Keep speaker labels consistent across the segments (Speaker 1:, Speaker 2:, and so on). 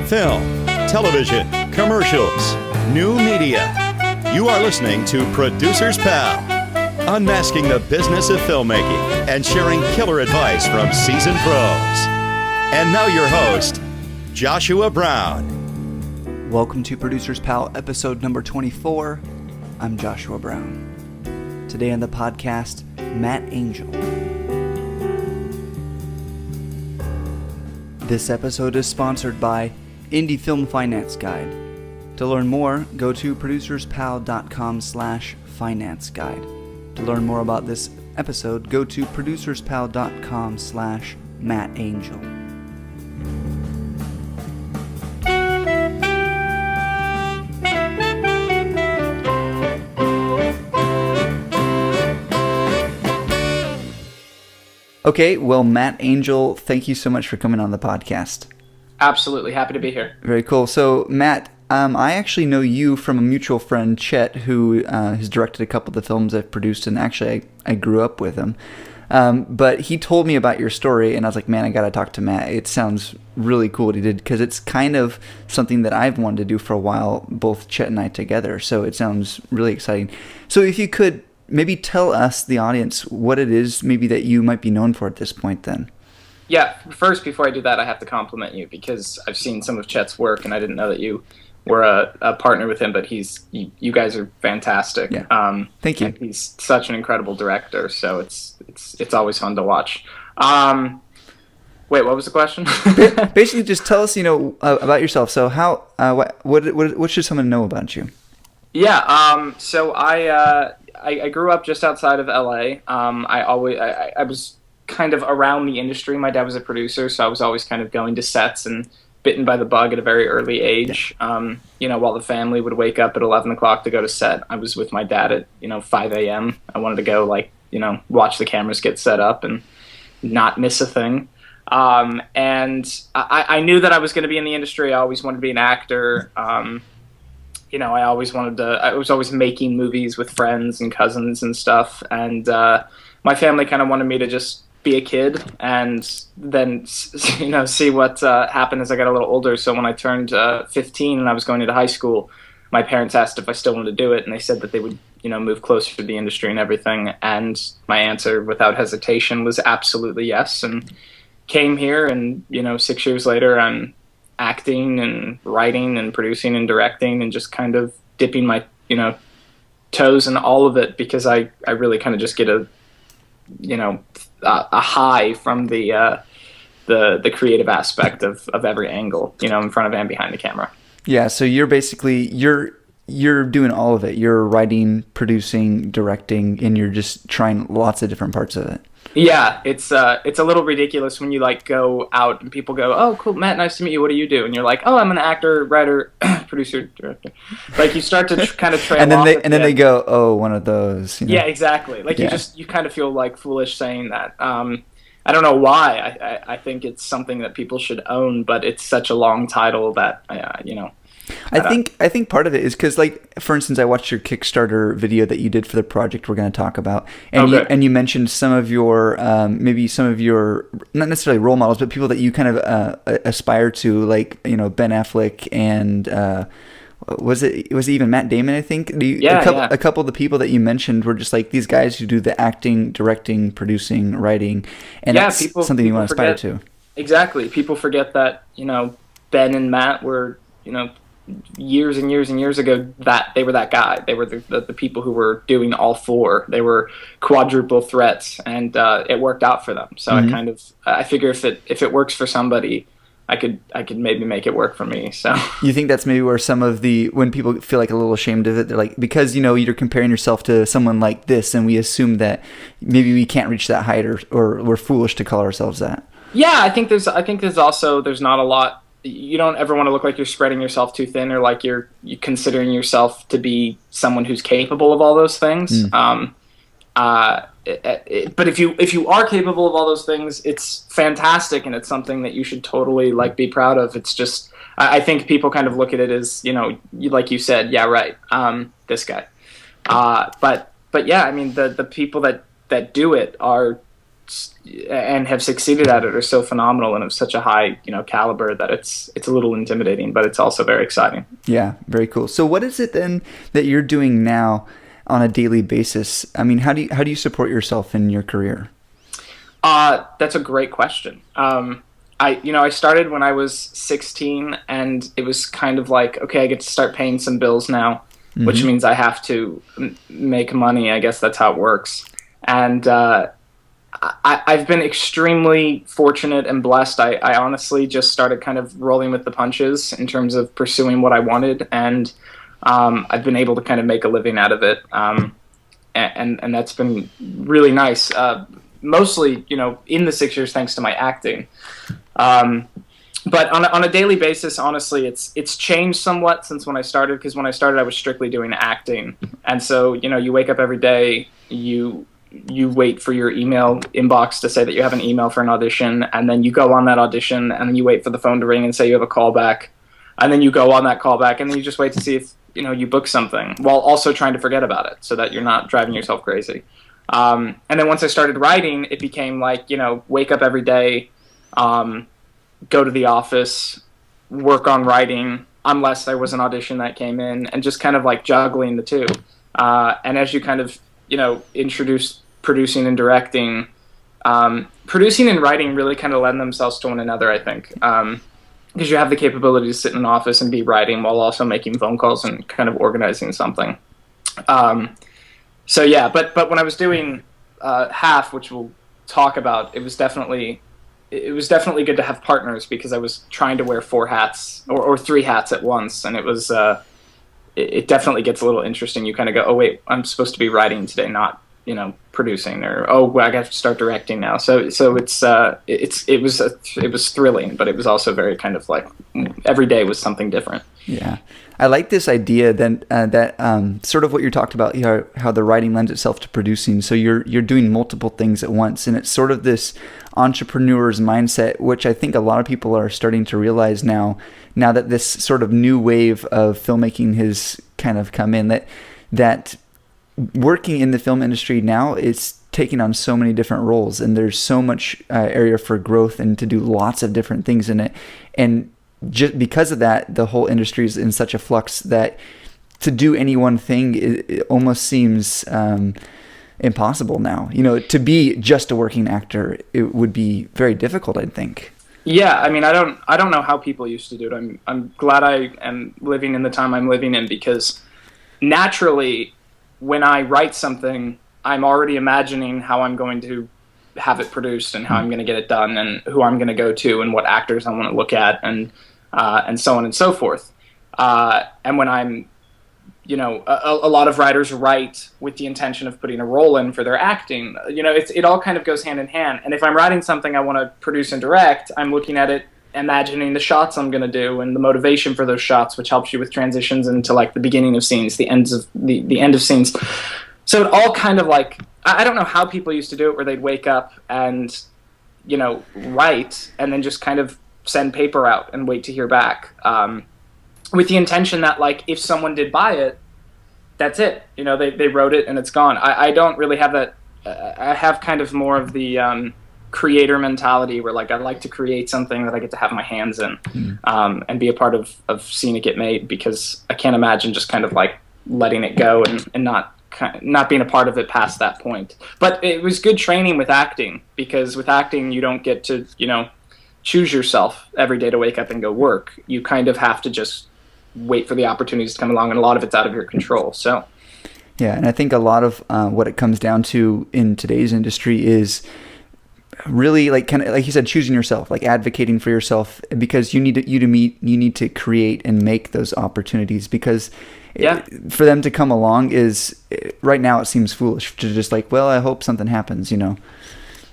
Speaker 1: Film, television, commercials, new media. You are listening to Producer's Pal, unmasking the business of filmmaking and sharing killer advice from seasoned pros. And now your host, Joshua Brown.
Speaker 2: Welcome to Producer's Pal, episode number 24. I'm Joshua Brown. Today on the podcast, Matt Angel. This episode is sponsored by Indie Film Finance Guide. To learn more, go to producerspal.com/finance guide. To learn more about this episode, go to producerspal.com/Matt Angel. Okay, well, Matt Angel, thank you so much for coming on the podcast.
Speaker 3: Absolutely. Happy to be here.
Speaker 2: Very cool. So, Matt, I actually know you from a mutual friend, Chet, who has directed a couple of the films I've produced, and actually I grew up with him. But he told me about your story, and I was like, man, I got to talk to Matt. It sounds really cool what he did, because it's kind of something that I've wanted to do for a while, both Chet and I together. So it sounds really exciting. So if you could maybe tell us, the audience, what it is maybe that you might be known for at this point then.
Speaker 3: Yeah, first, before I do that, I have to compliment you, because I've seen some of Chet's work, and I didn't know that you were a partner with him, but you guys are fantastic.
Speaker 2: Yeah. Thank you.
Speaker 3: He's such an incredible director, so it's always fun to watch. Wait, what was the question?
Speaker 2: Basically, just tell us, about yourself. So how, what should someone know about you?
Speaker 3: Yeah, so I grew up just outside of LA. I was kind of around the industry. My dad was a producer, so I was always kind of going to sets and bitten by the bug at a very early age. Yeah. While the family would wake up at 11 o'clock to go to set, I was with my dad at 5 a.m. I wanted to go watch the cameras get set up and not miss a thing. And I knew that I was going to be in the industry. I always wanted to be an actor. I was always making movies with friends and cousins and stuff. And my family kind of wanted me to just be a kid and then, see what happened as I got a little older. So when I turned 15 and I was going into high school, my parents asked if I still wanted to do it. And they said that they would, move closer to the industry and everything. And my answer without hesitation was absolutely yes. And came here and, 6 years later, I'm acting and writing and producing and directing and just kind of dipping my, toes in all of it, because I really kind of just get a high from the creative aspect of every angle, in front of and behind the camera.
Speaker 2: Yeah. So you're basically, you're doing all of it. You're writing, producing, directing, and you're just trying lots of different parts of it.
Speaker 3: Yeah, it's a little ridiculous when you go out and people go, "Oh, cool, Matt, nice to meet you. What do you do?" And you're like, "Oh, I'm an actor, writer, producer, director." You start to kind of trail
Speaker 2: and then
Speaker 3: off
Speaker 2: they go, "Oh, one of those."
Speaker 3: Yeah, exactly. You kind of feel foolish saying that. I don't know why. I think it's something that people should own, but it's such a long title that
Speaker 2: I think part of it is because, for instance, I watched your Kickstarter video that you did for the project we're going to talk about, and you mentioned some of your maybe some of your, not necessarily role models, but people that you kind of aspire to, Ben Affleck and was it even Matt Damon? I think a couple of the people that you mentioned were just these guys who do the acting, directing, producing, writing, and that's something you want to aspire to.
Speaker 3: Exactly, people forget that Ben and Matt were years and years and years ago that they were that guy. They were the people who were doing all four. They were quadruple threats, and it worked out for them. So mm-hmm. I figure if it works for somebody, I could maybe make it work for me. So
Speaker 2: you think that's maybe where some of when people feel a little ashamed of it, they're because you're comparing yourself to someone like this, and we assume that maybe we can't reach that height, or we're foolish to call ourselves that.
Speaker 3: Yeah, I think there's not a lot. You don't ever want to look like you're spreading yourself too thin, or you're considering yourself to be someone who's capable of all those things. But if you are capable of all those things, it's fantastic, and it's something that you should totally be proud of. It's just, I think people kind of look at it as, like you said, yeah, right, this guy. But yeah, I mean, the people that do it are and have succeeded at it are so phenomenal and of such a high, caliber that it's a little intimidating, but it's also very exciting.
Speaker 2: Yeah, very cool. So what is it then that you're doing now on a daily basis? I mean, how do you support yourself in your career?
Speaker 3: That's a great question. I started when I was 16, and it was kind of like, okay, I get to start paying some bills now, which means I have to make money. I guess that's how it works. And I've been extremely fortunate and blessed. I honestly just started kind of rolling with the punches in terms of pursuing what I wanted, and I've been able to kind of make a living out of it, and that's been really nice. Mostly, in the 6 years, thanks to my acting. But on a daily basis, honestly, it's changed somewhat since when I started, because when I started, I was strictly doing acting, and so you wake up every day, you wait for your email inbox to say that you have an email for an audition, and then you go on that audition, and then you wait for the phone to ring and say you have a callback, and then you go on that callback, and then you just wait to see if you book something, while also trying to forget about it so that you're not driving yourself crazy. And then once I started writing, it became like, wake up every day, go to the office, work on writing, unless there was an audition that came in, and just kind of like juggling the two. And as you kind of, introduce producing and directing, producing and writing really kind of lend themselves to one another, I think. Because you have the capability to sit in an office and be writing while also making phone calls and kind of organizing something. So yeah, but when I was doing half, which we'll talk about, it was definitely good to have partners, because I was trying to wear 4 hats or 3 hats at once, and it was it definitely gets a little interesting. You kind of go, oh wait, I'm supposed to be writing today, not producing, or oh well, I got to start directing now. So it was thrilling, but it was also very kind of like every day was something different.
Speaker 2: Yeah. I like this idea that sort of what you talked about, how the writing lends itself to producing. So you're doing multiple things at once, and it's sort of this entrepreneur's mindset, which I think a lot of people are starting to realize now that this sort of new wave of filmmaking has kind of come in, that working in the film industry now is taking on so many different roles, and there's so much area for growth and to do lots of different things in it. And just because of that, the whole industry is in such a flux that to do any one thing, it almost seems impossible now. To be just a working actor, it would be very difficult, I think.
Speaker 3: Yeah, I mean, I don't know how people used to do it. I'm glad I am living in the time I'm living in, because naturally, when I write something, I'm already imagining how I'm going to have it produced and how I'm going to get it done and who I'm going to go to and what actors I want to look at and so on and so forth. And when I'm, a lot of writers write with the intention of putting a role in for their acting. It all kind of goes hand in hand. And if I'm writing something I want to produce and direct, I'm looking at it, imagining the shots I'm going to do and the motivation for those shots, which helps you with transitions into like the beginning of scenes, the ends of the end of scenes. So it all kind of like, I don't know how people used to do it, where they'd wake up and, write and then just kind of send paper out and wait to hear back. With the intention that like, if someone did buy it, that's it. They wrote it and it's gone. I don't really have that. I have kind of more of the creator mentality, where like I like to create something that I get to have my hands in, and be a part of seeing it get made, because I can't imagine just kind of like letting it go and not being a part of it past that point. But it was good training with acting, because with acting you don't get to choose yourself every day to wake up and go work. You kind of have to just wait for the opportunities to come along, and a lot of it's out of your control. So
Speaker 2: yeah, and I think a lot of what it comes down to in today's industry is really like kind of like you said, choosing yourself, like advocating for yourself, because you need to create and make those opportunities, because for them to come along is right now it seems foolish to just like, well, I hope something happens,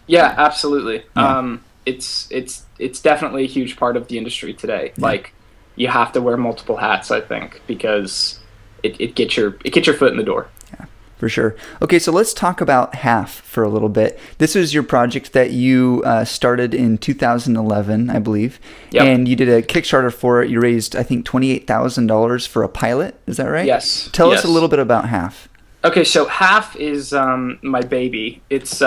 Speaker 3: Yeah, absolutely.
Speaker 2: Yeah.
Speaker 3: It's definitely a huge part of the industry today. Yeah. Like, you have to wear multiple hats, I think, because it gets your foot in the door.
Speaker 2: Yeah, for sure. Okay, so let's talk about Half for a little bit. This was your project that you started in 2011, I believe. Yep. And you did a Kickstarter for it. You raised, I think, $28,000 for a pilot. Is that right?
Speaker 3: Yes.
Speaker 2: Tell us a little bit about Half.
Speaker 3: Okay, so Half is my baby. It's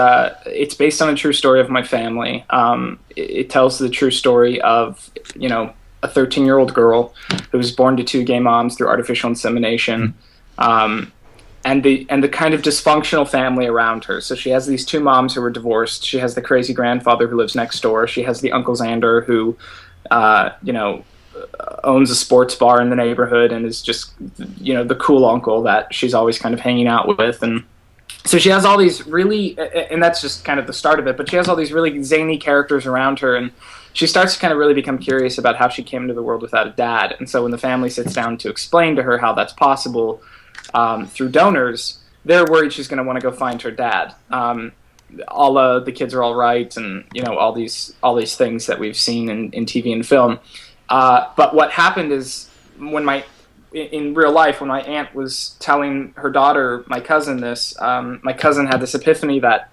Speaker 3: based on a true story of my family. It tells the true story of a 13-year-old girl who was born to two gay moms through artificial insemination, and the kind of dysfunctional family around her. So she has these two moms who were divorced. She has the crazy grandfather who lives next door. She has the Uncle Xander who, owns a sports bar in the neighborhood and is just the cool uncle that she's always kind of hanging out with. And so she has all these really, and that's just kind of the start of it, but she has all these really zany characters around her, and she starts to kind of really become curious about how she came into the world without a dad. And so when the family sits down to explain to her how that's possible through donors, they're worried she's going to want to go find her dad. All the kids are all right, and all these things that we've seen in TV and film. But what happened is in real life, when my aunt was telling her daughter, my cousin, this, my cousin had this epiphany that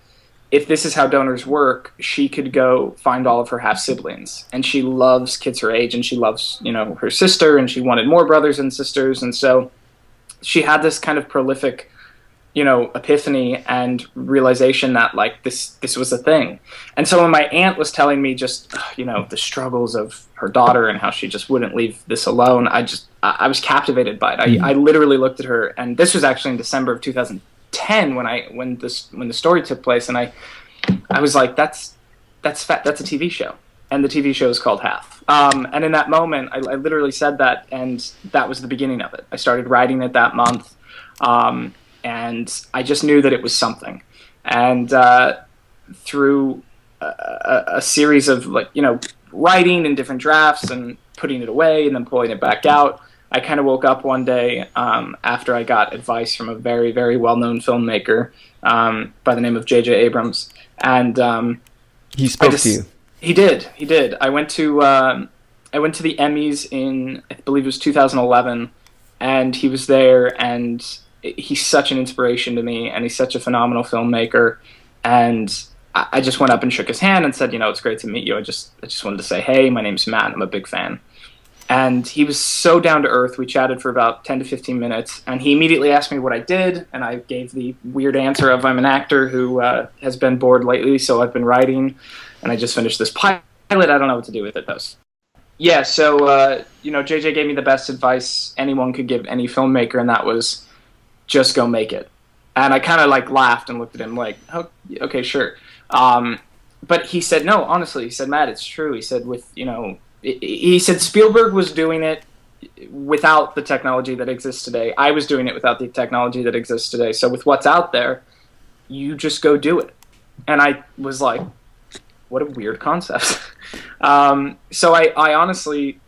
Speaker 3: if this is how donors work, she could go find all of her half siblings. And she loves kids her age, and she loves, her sister, and she wanted more brothers and sisters. And so she had this kind of prolific epiphany and realization that this was a thing. And so when my aunt was telling me just the struggles of her daughter and how she just wouldn't leave this alone, I was captivated by it. I literally looked at her, and this was actually in December of 2010 when the story took place, and I was like, that's a TV show, and the TV show is called Half. And in that moment, I literally said that, and that was the beginning of it. I started writing it that month. And I just knew that it was something. And through a series of writing in different drafts and putting it away and then pulling it back out, I kind of woke up one day after I got advice from a very, very well-known filmmaker by the name of J.J. Abrams. And
Speaker 2: he spoke to you.
Speaker 3: He did. I went to the Emmys in, I believe it was 2011, and he was there, and he's such an inspiration to me, and he's such a phenomenal filmmaker. And I just went up and shook his hand and said, it's great to meet you. I just wanted to say, hey, my name's Matt. I'm a big fan. And he was so down to earth. We chatted for about 10 to 15 minutes, and he immediately asked me what I did, and I gave the weird answer of I'm an actor who has been bored lately, so I've been writing, and I just finished this pilot. I don't know what to do with it, though. Yeah, so, JJ gave me the best advice anyone could give any filmmaker, and that was, just go make it. And I kind of laughed and looked at him like, oh, okay, sure. But he said, no, honestly, he said, Matt, it's true. He said, he said Spielberg was doing it without the technology that exists today. I was doing it without the technology that exists today. So with what's out there, you just go do it. And I was like, what a weird concept. So I honestly,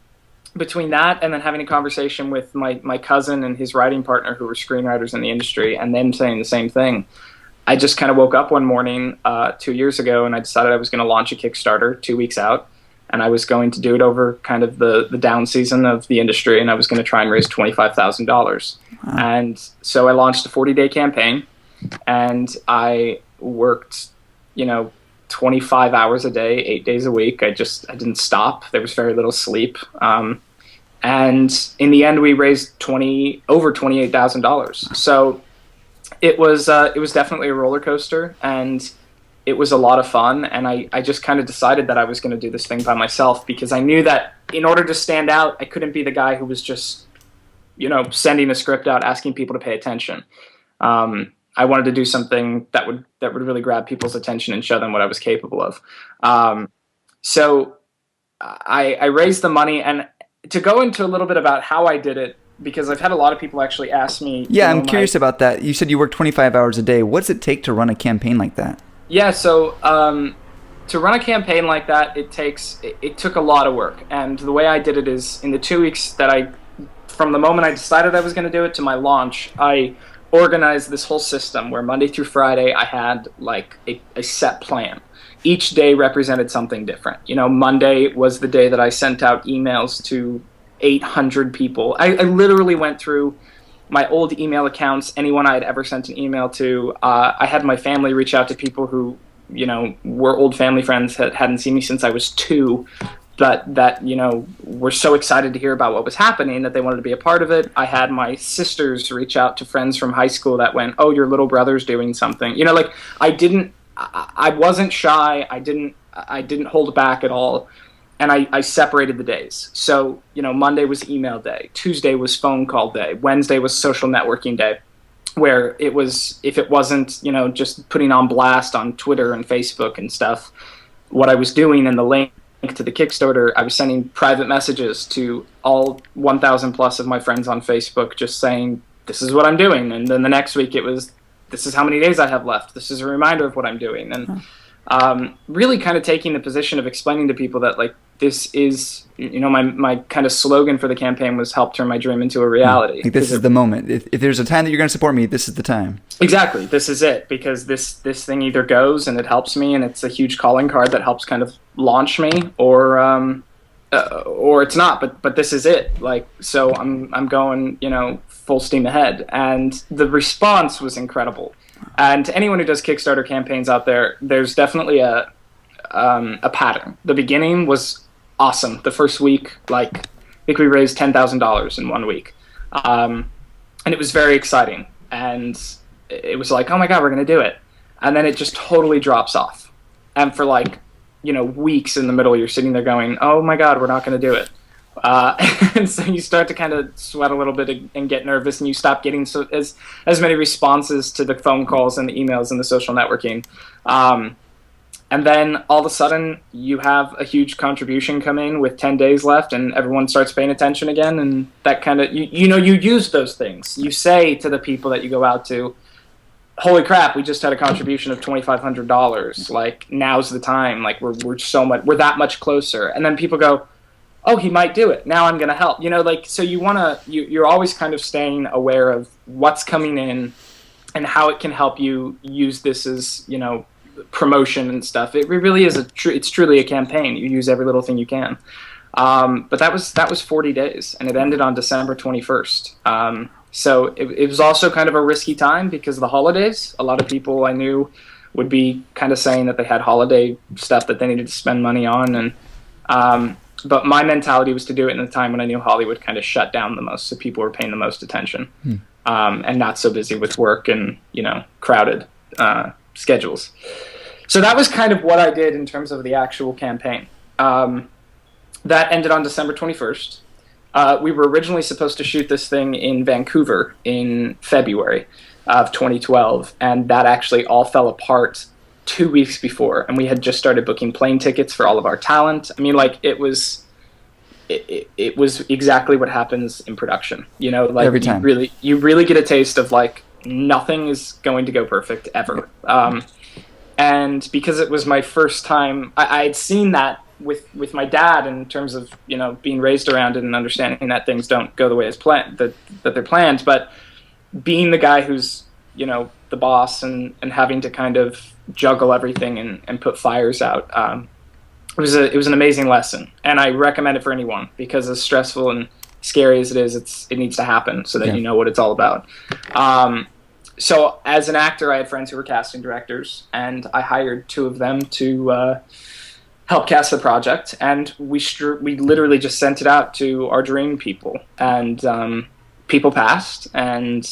Speaker 3: between that and then having a conversation with my cousin and his writing partner who were screenwriters in the industry and them saying the same thing, I just kind of woke up one morning 2 years ago and I decided I was going to launch a Kickstarter 2 weeks out, and I was going to do it over kind of the down season of the industry, and I was going to try and raise $25,000. Wow. And so I launched a 40-day campaign, and I worked 25 hours a day, 8 days a week. I didn't stop. There was very little sleep. And in the end, we raised over $28,000. So it was definitely a roller coaster, and it was a lot of fun. And I just kind of decided that I was going to do this thing by myself, because I knew that in order to stand out, I couldn't be the guy who was just, sending a script out, asking people to pay attention. I wanted to do something that would really grab people's attention and show them what I was capable of. So I raised the money, and to go into a little bit about how I did it, because I've had a lot of people actually ask me.
Speaker 2: Yeah, I'm curious about that. You said you work 25 hours a day. What does it take to run a campaign like that?
Speaker 3: Yeah, so to run a campaign like that, it took a lot of work. And the way I did it is in the 2 weeks that from the moment I decided I was going to do it to my launch, I organized this whole system where Monday through Friday I had a set plan. Each day represented something different. Monday was the day that I sent out emails to 800 people. I literally went through my old email accounts, anyone I had ever sent an email to. I had my family reach out to people who, were old family friends, hadn't seen me since I was 2. that were so excited to hear about what was happening that they wanted to be a part of it. I had my sisters reach out to friends from high school that went, "Oh, your little brother's doing something." Like I wasn't shy. I didn't hold back at all. And I separated the days. So, Monday was email day. Tuesday was phone call day. Wednesday was social networking day, where it was, if it wasn't, just putting on blast on Twitter and Facebook and stuff, what I was doing in the link to the Kickstarter, I was sending private messages to all 1,000 plus of my friends on Facebook, just saying, this is what I'm doing. And then the next week it was, this is how many days I have left. This is a reminder of what I'm doing. And really kind of taking the position of explaining to people that, like, this is, my kind of slogan for the campaign was help turn my dream into a reality.
Speaker 2: Like, this is the moment. If there's a time that you're going to support me, this is the time. Exactly.
Speaker 3: This is it, because this thing either goes and it helps me and it's a huge calling card that helps kind of launch me, or it's not, but this is it. Like, so I'm going, full steam ahead. And the response was incredible. And to anyone who does Kickstarter campaigns out there, there's definitely a pattern. The beginning was awesome. The first week, I think we raised $10,000 in 1 week. And it was very exciting. And it was like, oh my God, we're going to do it. And then it just totally drops off. And for weeks in the middle, you're sitting there going, oh my God, we're not going to do it. And so you start to kind of sweat a little bit and get nervous, and you stop getting as many responses to the phone calls and the emails and the social networking. And then all of a sudden you have a huge contribution come in with 10 days left, and everyone starts paying attention again. And that kind of, you use those things. You say to the people that you go out to, holy crap, we just had a contribution of $2,500. Like, now's the time. Like, we're that much closer. And then people go, oh, he might do it. Now I'm going to help. So you're always kind of staying aware of what's coming in and how it can help you use this as, promotion and stuff. It really is it's truly a campaign. You use every little thing you can. But that was 40 days, and it ended on December 21st. So it was also kind of a risky time because of the holidays. A lot of people I knew would be kind of saying that they had holiday stuff that they needed to spend money on. And, but my mentality was to do it in a time when I knew Hollywood kind of shut down the most, so people were paying the most attention, and not so busy with work and, crowded schedules. So that was kind of what I did in terms of the actual campaign. That ended on December 21st. We were originally supposed to shoot this thing in Vancouver in February of 2012, and that actually all fell apart 2 weeks before, and we had just started booking plane tickets for all of our talent. I mean, it was exactly what happens in production.
Speaker 2: Every time.
Speaker 3: You really get a taste of nothing is going to go perfect ever. And because it was my first time, I had seen that with my dad in terms of being raised around it and understanding that things don't go the way as planned, that they're planned. But being the guy who's the boss and having to kind of juggle everything and put fires out, it was an amazing lesson, and I recommend it for anyone, because as stressful and scary as it is, it needs to happen so that you know what it's all about. So as an actor, I had friends who were casting directors, and I hired 2 of them to help cast the project, and we literally just sent it out to our dream people, and people passed, and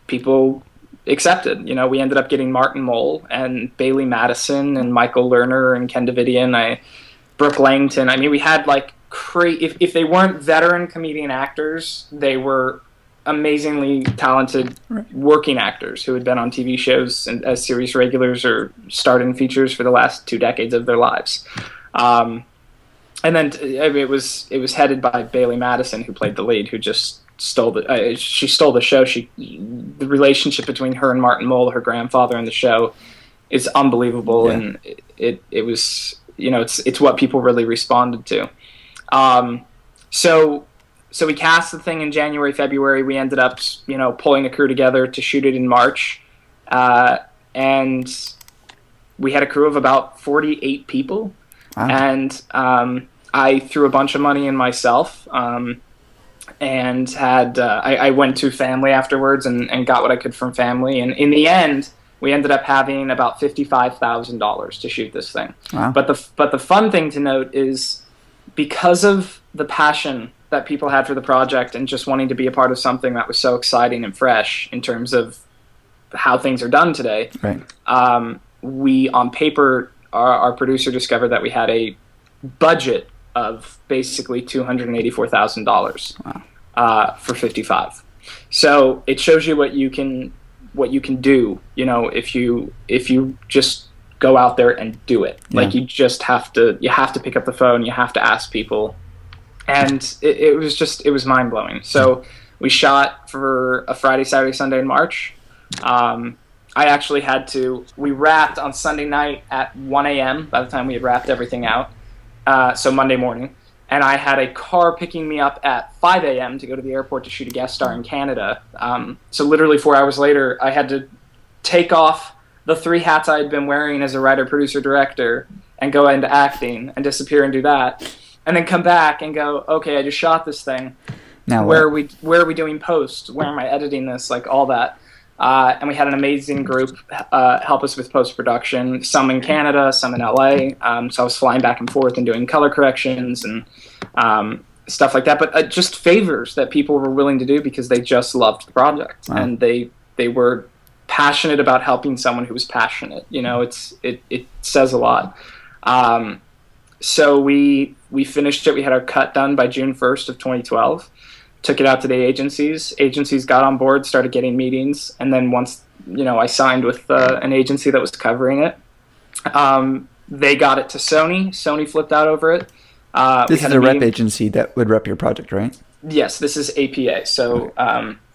Speaker 3: people accepted. We ended up getting Martin Mull and Bailey Madison and Michael Lerner and Ken Davidian, Brooke Langton. I mean, we had if they weren't veteran comedian actors, they were amazingly talented working actors who had been on TV shows and as series regulars or starred in features for the last 2 decades of their lives. And then it was headed by Bailey Madison, who played the lead, who just stole the show. The relationship between her and Martin Mull, her grandfather, in the show is unbelievable, and it was it's what people really responded to. So we cast the thing in January, February. We ended up, pulling a crew together to shoot it in March. And we had a crew of about 48 people. Wow. And I threw a bunch of money in myself, and had I went to family afterwards and got what I could from family. And in the end, we ended up having about $55,000 to shoot this thing. Wow. But the fun thing to note is because of the passion that people had for the project and just wanting to be a part of something that was so exciting and fresh in terms of how things are done today,
Speaker 2: right.
Speaker 3: We, on paper, our producer discovered that we had a budget of basically $284,000 for 55. So it shows you what you can do, you know, if you just go out there and do it.
Speaker 2: Yeah.
Speaker 3: Like you have to pick up the phone, you have to ask people. And it was mind blowing. So we shot for a Friday, Saturday, Sunday in March. I actually we wrapped on Sunday night at 1 a.m. by the time we had wrapped everything out. So Monday morning. And I had a car picking me up at 5 a.m. to go to the airport to shoot a guest star in Canada. So literally 4 hours later, I had to take off the 3 hats I had been wearing as a writer, producer, director, and go into acting and disappear and do that. And then come back and go, okay, I just shot this thing.
Speaker 2: Now
Speaker 3: where are we doing post? Where am I editing this? Like all that. And we had an amazing group help us with post-production, some in Canada, some in LA. So I was flying back and forth and doing color corrections and stuff like that. But just favors that people were willing to do because they just loved the project. Wow. And they were passionate about helping someone who was passionate. You know, it says a lot. So we finished it. We had our cut done by June 1st of 2012. Took it out to the agencies. Agencies got on board, started getting meetings, and then once I signed with an agency that was covering it, they got it to Sony. Sony flipped out over it.
Speaker 2: This is a rep agency that would rep your project, right?
Speaker 3: Yes, this is APA, so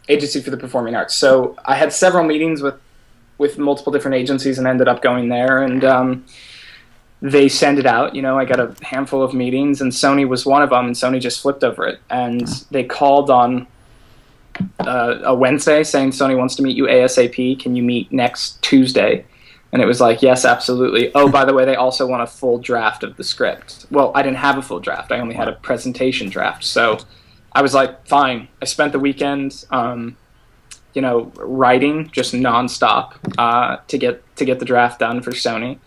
Speaker 3: Agency for the Performing Arts. So I had several meetings with multiple different agencies and ended up going there, and they send it out. I got a handful of meetings, and Sony was one of them, and Sony just flipped over it. And they called on a Wednesday saying, Sony wants to meet you ASAP. Can you meet next Tuesday? And it was like, yes, absolutely. Oh, by the way, they also want a full draft of the script. Well, I didn't have a full draft. I only had a presentation draft. So I was like, fine. I spent the weekend, writing just nonstop to get the draft done for Sony.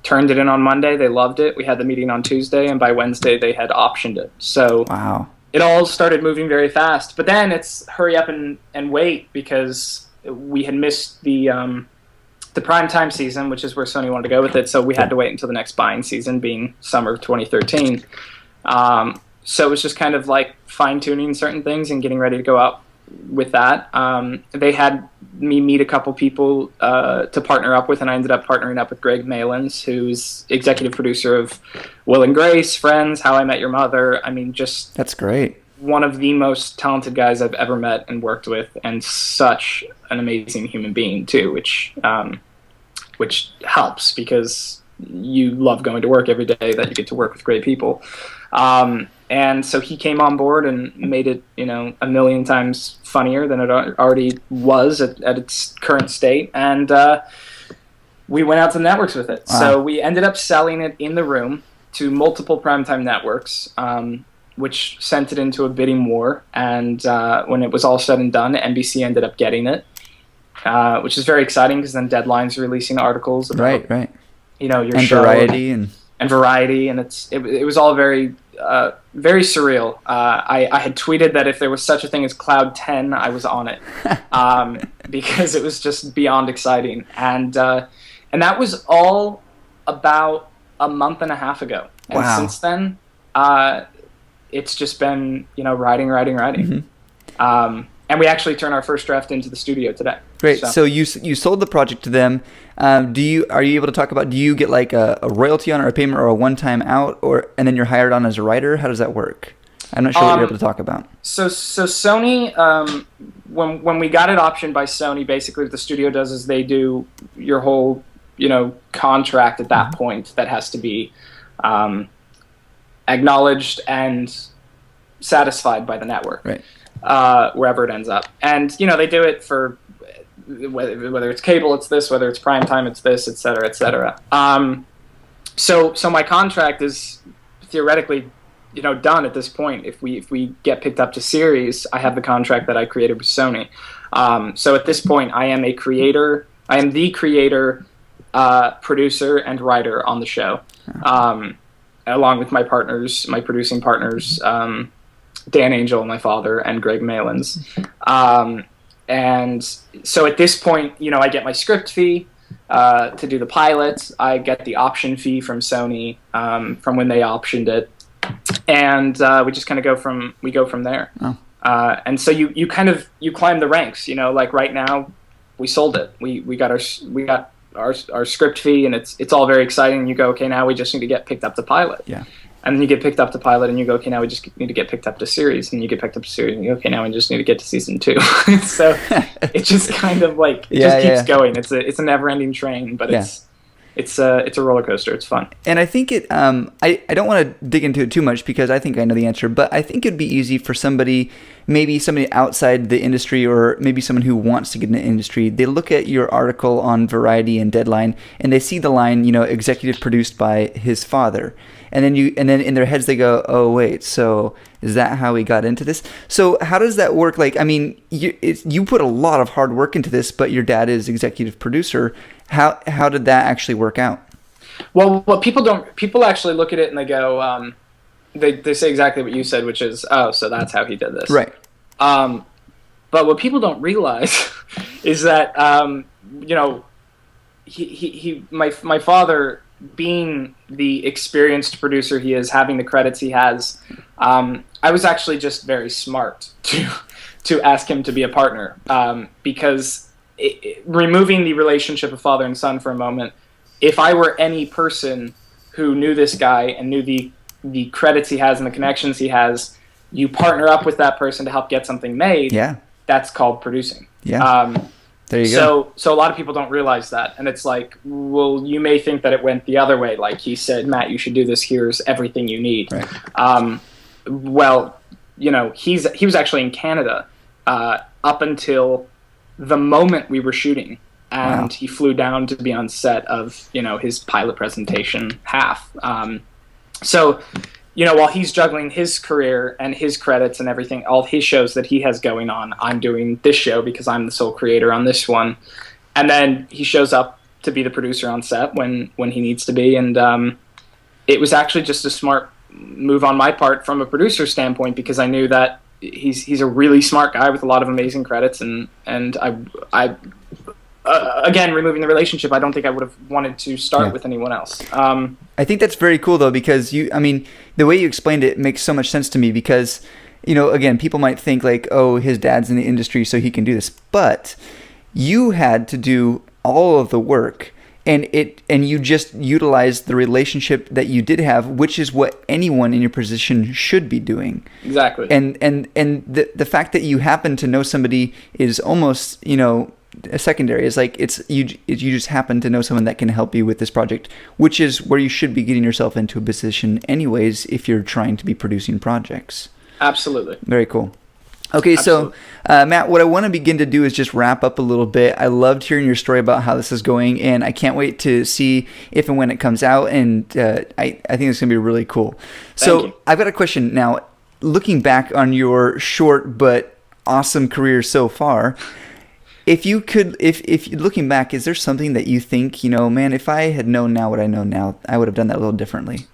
Speaker 3: Turned it in on Monday. They loved it. We had the meeting on Tuesday, and by Wednesday they had optioned it. So
Speaker 2: wow.
Speaker 3: It all started moving very fast. But then it's hurry up and wait because we had missed the primetime season, which is where Sony wanted to go with it. So we had to wait until the next buying season, being summer of 2013. So it was just kind of like fine-tuning certain things and getting ready to go out with that. They had me meet a couple people to partner up with, and I ended up partnering up with Greg Malins, who's executive producer of Will and Grace, Friends, How I Met Your Mother. I mean, just
Speaker 2: that's great.
Speaker 3: One of the most talented guys I've ever met and worked with, and such an amazing human being too, which helps because you love going to work every day that you get to work with great people. And so he came on board and made it, a million times funnier than it already was at its current state. And we went out to the networks with it. Wow. So we ended up selling it in the room to multiple primetime networks, which sent it into a bidding war. And when it was all said and done, NBC ended up getting it, which is very exciting because then Deadline's releasing articles about,
Speaker 2: right.
Speaker 3: Your
Speaker 2: and
Speaker 3: show.
Speaker 2: Variety
Speaker 3: and Variety. And it was all very... very surreal. I had tweeted that if there was such a thing as Cloud 10, I was on it because it was just beyond exciting. And that was all about a month and a half ago. And
Speaker 2: wow.
Speaker 3: Since then, it's just been writing.
Speaker 2: Mm-hmm.
Speaker 3: And we actually turned our first draft into the studio today.
Speaker 2: Great. So you sold the project to them. Are you able to talk about? Do you get like a royalty on it, or a payment, or a one-time out, and then you're hired on as a writer? How does that work? I'm not sure what you're able to talk about.
Speaker 3: So Sony, when we got it optioned by Sony, basically what the studio does is they do your whole contract at that point that has to be acknowledged and satisfied by the network.
Speaker 2: Right.
Speaker 3: Wherever it ends up. And, they do it for whether it's cable, it's this, whether it's primetime, it's this, et cetera, et cetera. So my contract is theoretically, done at this point. If we get picked up to series, I have the contract that I created with Sony. So at this point, I am the creator, producer, and writer on the show. along with my producing partners, Dan Angel, my father, and Greg Malins. And so at this point, I get my script fee to do the pilot. I get the option fee from Sony from when they optioned it, and we just kind of go from there.
Speaker 2: Oh.
Speaker 3: And so you climb the ranks. Like right now, we sold it. We got our script fee, and it's all very exciting. You go, okay, now we just need to get picked up to pilot.
Speaker 2: Yeah.
Speaker 3: And then you get picked up to pilot, and you go, okay, now we just need to get picked up to series. And you get picked up to series, and you go, okay, now we just need to get to season 2. So it just kind of keeps going. It's a never-ending train, but it's a roller coaster. It's fun.
Speaker 2: And I think I don't want to dig into it too much because I think I know the answer, but I think it'd be easy for maybe somebody outside the industry, or maybe someone who wants to get in the industry. They look at your article on Variety and Deadline, and they see the line, executive produced by his father. And then in their heads they go, oh wait, so is that how he got into this? So how does that work? Like, I mean, you put a lot of hard work into this, but your dad is executive producer. How did that actually work out?
Speaker 3: Well, people actually look at it and they go, they say exactly what you said, which is, oh, so that's how he did this.
Speaker 2: Right.
Speaker 3: But what people don't realize is that, my father, being the experienced producer he is, having the credits he has, I was actually just very smart to ask him to be a partner, because removing the relationship of father and son for a moment, if I were any person who knew this guy and knew the credits he has and the connections he has, you partner up with that person to help get something made.
Speaker 2: Yeah,
Speaker 3: that's called producing.
Speaker 2: Yeah. There you go.
Speaker 3: So a lot of people don't realize that, and it's like, well, you may think that it went the other way. Like he said, Matt, you should do this. Here's everything you need.
Speaker 2: Right.
Speaker 3: Well, he was actually in Canada up until the moment we were shooting, and
Speaker 2: Wow.
Speaker 3: he flew down to be on set of his pilot presentation half. So. While he's juggling his career and his credits and everything, all his shows that he has going on, I'm doing this show because I'm the sole creator on this one. And then he shows up to be the producer on set when he needs to be. And it was actually just a smart move on my part from a producer standpoint, because I knew that he's a really smart guy with a lot of amazing credits. And I again, removing the relationship, I don't think I would have wanted to start with anyone else.
Speaker 2: I think that's very cool though, because the way you explained it makes so much sense to me, because, again, people might think like, oh, his dad's in the industry so he can do this, but you had to do all of the work, and you just utilized the relationship that you did have, which is what anyone in your position should be doing.
Speaker 3: Exactly.
Speaker 2: And the fact that you happen to know somebody is almost, a secondary. Is like you just happen to know someone that can help you with this project, which is where you should be getting yourself into a position anyways if you're trying to be producing projects.
Speaker 3: Absolutely.
Speaker 2: Very cool. Okay,
Speaker 3: Absolutely.
Speaker 2: So Matt, what I want to begin to do is just wrap up a little bit. I loved hearing your story about how this is going, and I can't wait to see if and when it comes out, and I think it's going to be really cool.
Speaker 3: Thank you.
Speaker 2: I've got a question now. Looking back on your short but awesome career so far, if you're looking back, is there something that you think, man, if I had known now what I know now, I would have done that a little differently?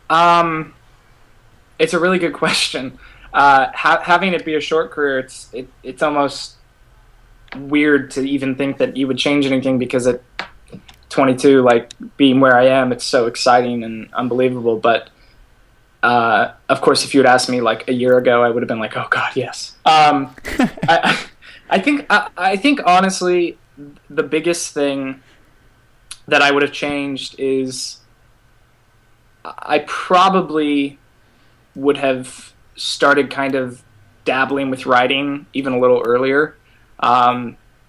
Speaker 3: It's a really good question. Having it be a short career, it's almost weird to even think that you would change anything, because at 22, like being where I am, it's so exciting and unbelievable. But of course, if you had asked me like a year ago, I would have been like, oh God, yes. I think honestly, the biggest thing that I would have changed is I probably would have started kind of dabbling with writing even a little earlier,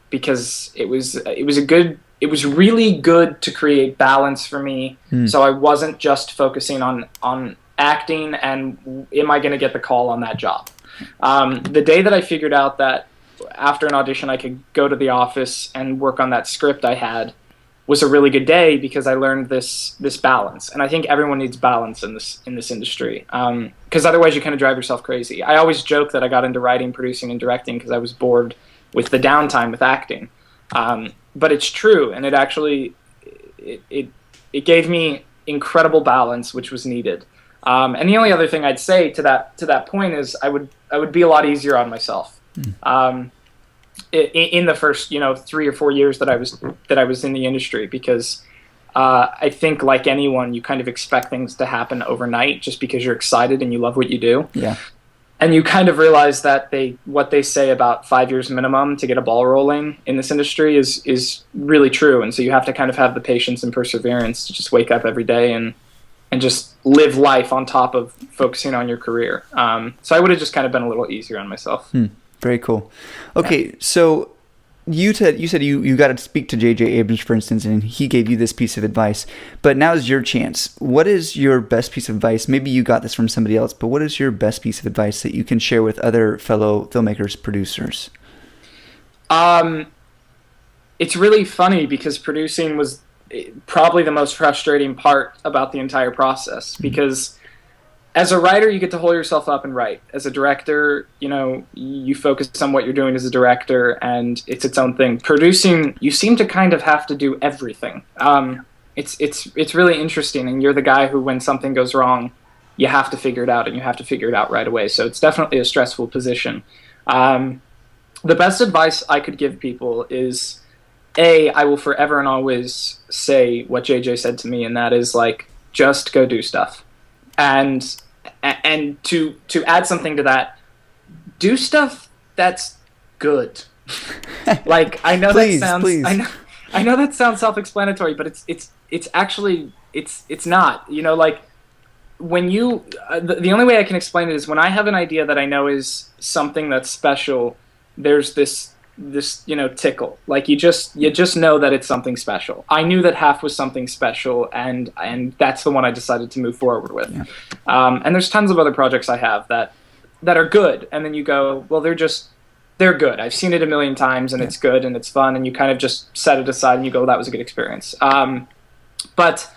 Speaker 3: because it was really good to create balance for me. So I wasn't just focusing on acting and am I going to get the call on that job. The day that I figured out that after an audition I could go to the office and work on that script I had was a really good day, because I learned this balance. And I think everyone needs balance in this industry, because otherwise you kind of drive yourself crazy. I always joke that I got into writing, producing, and directing because I was bored with the downtime with acting. But it's true, and it actually it gave me incredible balance, which was needed. And the only other thing I'd say to that point is I would be a lot easier on myself. In the first 3 or 4 years that I was in the industry, because I think, like anyone, you kind of expect things to happen overnight just because you're excited and you love what you do.
Speaker 2: Yeah.
Speaker 3: And you kind of realize that what they say about 5 years minimum to get a ball rolling in this industry is really true. And so you have to kind of have the patience and perseverance to just wake up every day and just live life on top of focusing on your career. So I would have just kind of been a little easier on myself.
Speaker 2: Very cool. Okay, so you said you got to speak to J.J. Abrams, for instance, and he gave you this piece of advice. But now is your chance. What is your best piece of advice? Maybe you got this from somebody else, but what is your best piece of advice that you can share with other fellow filmmakers, producers?
Speaker 3: It's really funny because producing was probably the most frustrating part about the entire process, because as a writer, you get to hold yourself up and write. As a director, you focus on what you're doing as a director, and it's its own thing. Producing, you seem to kind of have to do everything. It's really interesting, and you're the guy who, when something goes wrong, you have to figure it out, and you have to figure it out right away. So it's definitely a stressful position. The best advice I could give people is, I will forever and always say what JJ said to me, and that is, like, just go do stuff. And to add something to that, do stuff that's good. Like, I know
Speaker 2: please,
Speaker 3: that sounds
Speaker 2: please.
Speaker 3: I know that sounds self-explanatory, but it's actually it's not. Like, when you the only way I can explain it is when I have an idea that I know is something that's special, there's this tickle. Like, you just know that it's something special. I knew that Half was something special, and that's the one I decided to move forward with. Yeah. And there's tons of other projects I have that are good, and then you go, well, they're good. I've seen it a million times, and it's good, and it's fun, and you kind of just set it aside and you go, that was a good experience. But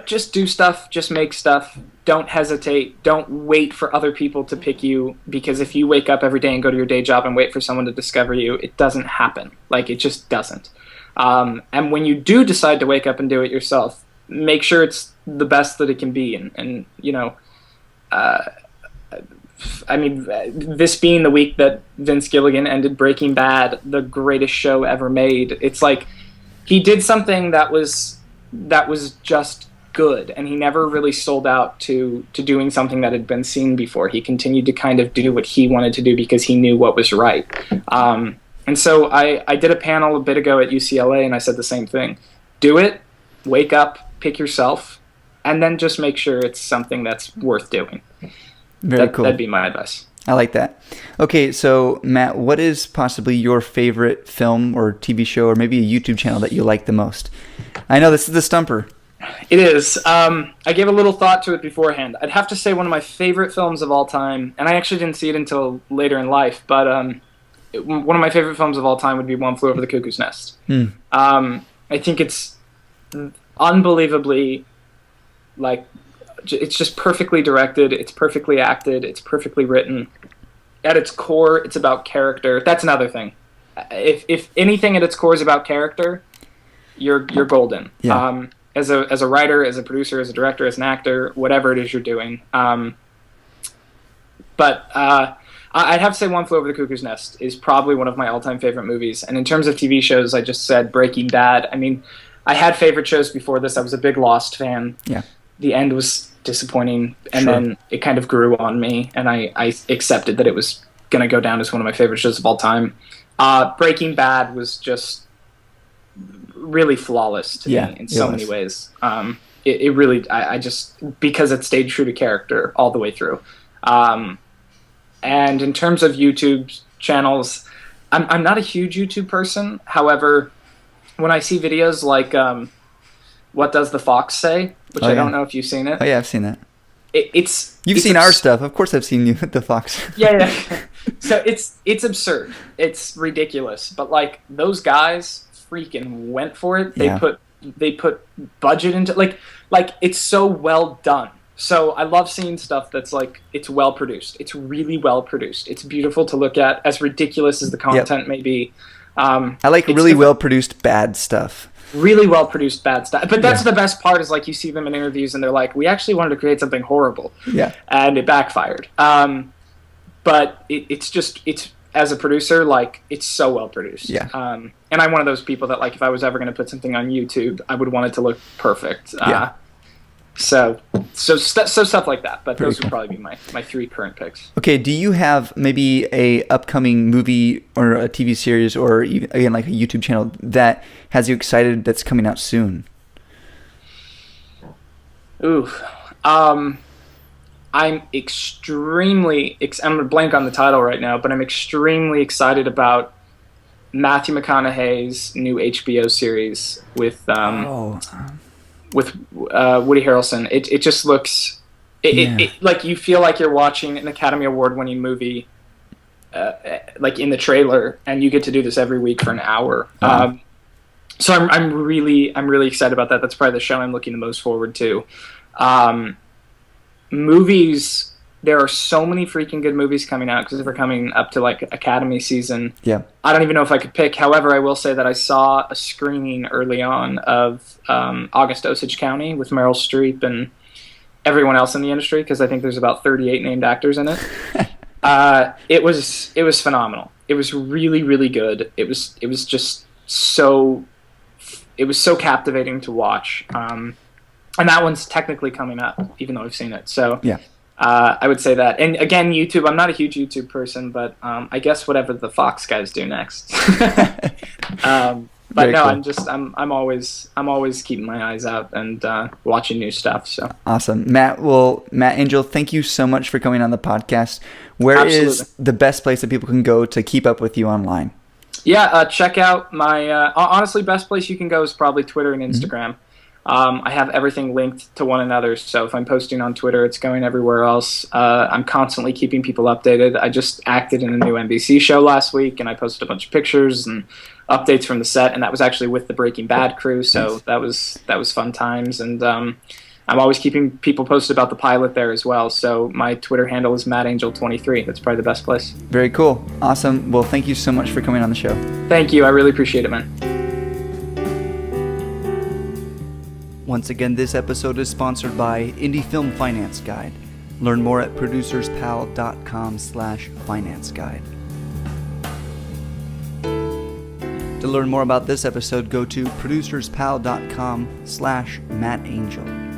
Speaker 3: just do stuff, just make stuff. Don't hesitate. Don't wait for other people to pick you, because if you wake up every day and go to your day job and wait for someone to discover you, it doesn't happen. Like, it just doesn't. And when you do decide to wake up and do it yourself, make sure it's the best that it can be. And this being the week that Vince Gilligan ended Breaking Bad, the greatest show ever made, it's like he did something that was just good, and he never really sold out to doing something that had been seen before. He continued to kind of do what he wanted to do because he knew what was right. And so I did a panel a bit ago at UCLA, and I said the same thing. Do it, wake up, pick yourself, and then just make sure it's something that's worth doing.
Speaker 2: Very cool.
Speaker 3: That'd be my advice.
Speaker 2: I like that. Okay, so Matt, what is possibly your favorite film or TV show or maybe a YouTube channel that you like the most? I know this is the stumper.
Speaker 3: It is. I gave a little thought to it beforehand. I'd have to say one of my favorite films of all time, and I actually didn't see it until later in life, but one of my favorite films of all time would be One Flew Over the Cuckoo's Nest. I think it's unbelievably, like, it's just perfectly directed, it's perfectly acted, it's perfectly written. At its core, it's about character. That's another thing. If anything at its core is about character, you're golden. Yeah. As a writer, as a producer, as a director, as an actor, whatever it is you're doing. But I'd have to say One Flew Over the Cuckoo's Nest is probably one of my all-time favorite movies. And in terms of TV shows, I just said Breaking Bad. I mean, I had favorite shows before this. I was a big Lost fan. Yeah. The end was disappointing, and then it kind of grew on me, and I accepted that it was going to go down as one of my favorite shows of all time. Breaking Bad was just really flawless to me in so many ways. It really, I just, because it stayed true to character all the way through. And in terms of YouTube channels, I'm not a huge YouTube person. However, when I see videos like What Does the Fox Say, which I don't know if you've seen it.
Speaker 2: Oh yeah, I've seen that.
Speaker 3: You've
Speaker 2: seen our stuff. Of course I've seen you with the Fox.
Speaker 3: Yeah. So it's absurd. It's ridiculous. But, like, those guys freaking went for it. They put budget into, like it's so well done. So I love seeing stuff that's like, it's well produced. It's really well produced. It's beautiful to look at, as ridiculous as the content may be.
Speaker 2: I like really well produced bad stuff.
Speaker 3: really well produced bad stuff. But that's the best part is like you see them in interviews and they're like, we actually wanted to create something horrible.
Speaker 2: Yeah.
Speaker 3: And it backfired. But it's as a producer, like it's so well produced.
Speaker 2: Yeah.
Speaker 3: And I'm one of those people that like if I was ever going to put something on YouTube, I would want it to look perfect.
Speaker 2: Yeah.
Speaker 3: So stuff like that. But
Speaker 2: Very
Speaker 3: those
Speaker 2: cool.
Speaker 3: would probably be my 3 current picks.
Speaker 2: Okay, do you have maybe a upcoming movie or a TV series or even, again like a YouTube channel that has you excited that's coming out soon?
Speaker 3: Ooh. I'm extremely I'm gonna blank on the title right now, but I'm extremely excited about Matthew McConaughey's new HBO series with Woody Harrelson. It just looks it like you feel like you're watching an Academy Award winning movie like in the trailer, and you get to do this every week for an hour. So I'm really excited about that. That's probably the show I'm looking the most forward to. Movies, there are so many freaking good movies coming out because we're coming up to like Academy season.
Speaker 2: Yeah.
Speaker 3: I don't even know if I could pick. However, I will say that I saw a screening early on of August Osage County with Meryl Streep and everyone else in the industry, because I think there's about 38 named actors in it. It was phenomenal. It was really, really good. It was just so captivating to watch. And that one's technically coming up, even though I've seen it. So
Speaker 2: yeah.
Speaker 3: I would say that. And again, YouTube, I'm not a huge YouTube person, but I guess whatever the Fox guys do next. But no, cool. I'm always keeping my eyes out and watching new stuff. So
Speaker 2: awesome, Matt. Well, Matt Angel, thank you so much for coming on the podcast. Where is the best place that people can go to keep up with you online?
Speaker 3: Yeah, check out my honestly best place you can go is probably Twitter and Instagram. Mm-hmm. I have everything linked to one another, so if I'm posting on Twitter, it's going everywhere else. I'm constantly keeping people updated. I just acted in a new NBC show last week, and I posted a bunch of pictures and updates from the set, and that was actually with the Breaking Bad crew, so that was fun times. And I'm always keeping people posted about the pilot there as well, so my Twitter handle is MattAngel23. That's probably the best place.
Speaker 2: Very cool. Awesome. Well, thank you so much for coming on the show.
Speaker 3: Thank you. I really appreciate it, man.
Speaker 2: Once again, this episode is sponsored by Indie Film Finance Guide. Learn more at producerspal.com/finance guide. To learn more about this episode, go to producerspal.com/mattangel.